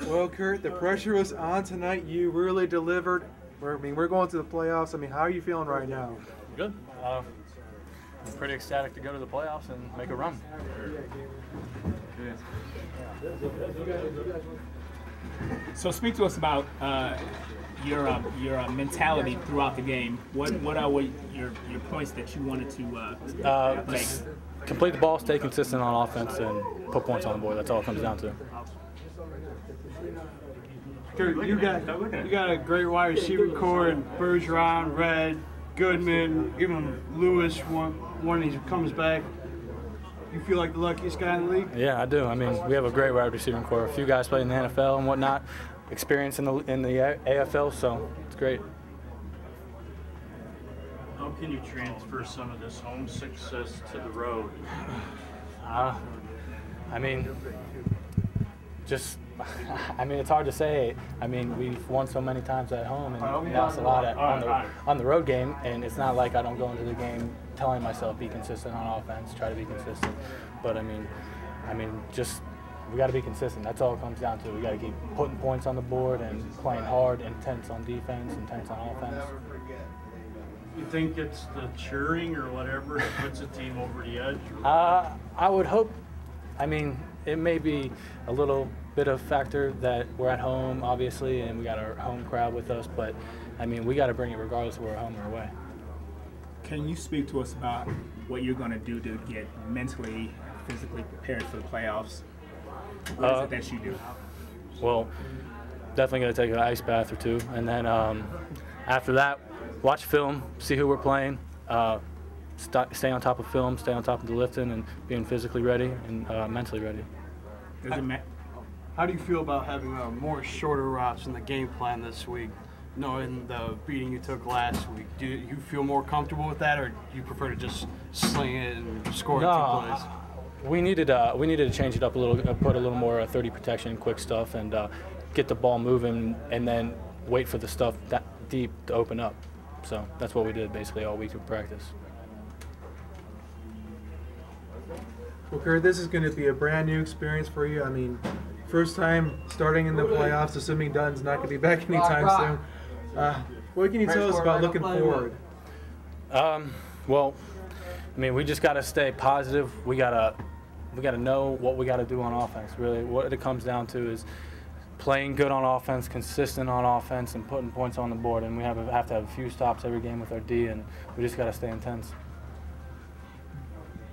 Well, Kurt, the pressure was on tonight. You really delivered. We're going to the playoffs. I mean, how are you feeling right now? Good. I'm pretty ecstatic to go to the playoffs and make a run. So speak to us about your mentality throughout the game. What are your points that you wanted to make? Complete the ball, stay consistent on offense, and put points on the board. That's all it comes down to. Kurt, you got a great wide receiver core in Bergeron, Red, Goodman, even Lewis when he comes back. You feel like the luckiest guy in the league? Yeah, I do. I mean, we have a great wide receiving core. A few guys played in the NFL and whatnot, experience in the AFL, so it's great. How can you transfer some of this home success to the road? I mean, it's hard to say. I mean, we've won so many times at home and lost a lot on the road game, and it's not like I don't go into the game telling myself be consistent on offense, try to be consistent. But I mean, just we got to be consistent. That's all it comes down to. We got to keep putting points on the board and playing hard, intense on defense, intense on offense. You think it's the cheering or whatever that puts a team over the edge? I would hope. I mean, it may be a little bit of factor that we're at home, obviously, and we got our home crowd with us. But I mean, we got to bring it regardless if we're home or away. Can you speak to us about what you're going to do to get mentally, physically prepared for the playoffs? What is it that you do? Well, definitely going to take an ice bath or two, and then after that, watch film, see who we're playing, stay on top of film, stay on top of the lifting, and being physically ready and mentally ready. How do you feel about having more shorter routes in the game plan this week, knowing the beating you took last week? Do you feel more comfortable with that, or do you prefer to just sling it and score 2 plays? We needed to change it up a little, put a little more 30 protection, quick stuff, and get the ball moving, and then wait for the stuff that deep to open up. So that's what we did basically all week of practice. Well, Kurt, this is going to be a brand new experience for you. I mean, first time starting in the playoffs, assuming Dunn's not going to be back anytime soon. What can you tell us about looking forward? Well, I mean, we just got to stay positive. We got to know what we got to do on offense. Really, what it comes down to is playing good on offense, consistent on offense, and putting points on the board. And we have to have a few stops every game with our D, and we just got to stay intense.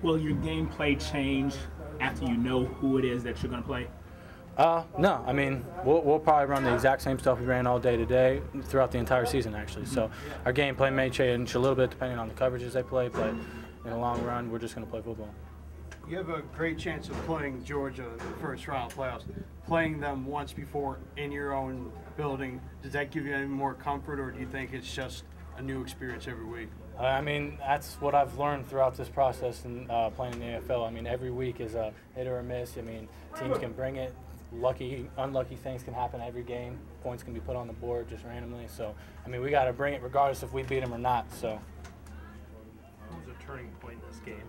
Will your gameplay change after you know who it is that you're going to play? No. I mean, we'll probably run the exact same stuff we ran all day today throughout the entire season, actually. So our gameplay may change a little bit depending on the coverages they play, but in the long run, we're just going to play football. You have a great chance of playing Georgia in the first round of playoffs. Playing them once before in your own building, does that give you any more comfort, or do you think it's just a new experience every week? I mean, that's what I've learned throughout this process and playing in the AFL. I mean, every week is a hit or a miss. I mean, teams can bring it. Unlucky things can happen every game. Points can be put on the board just randomly. So, I mean, we got to bring it regardless if we beat them or not. So, What was a turning point in this game?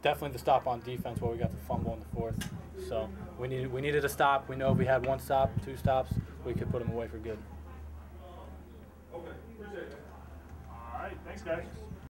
definitely the stop on defense where we got the fumble in the fourth. So we needed a stop. We know if we had 1 stop, 2 stops, we could put them away for good. Okay, appreciate it. All right, thanks guys.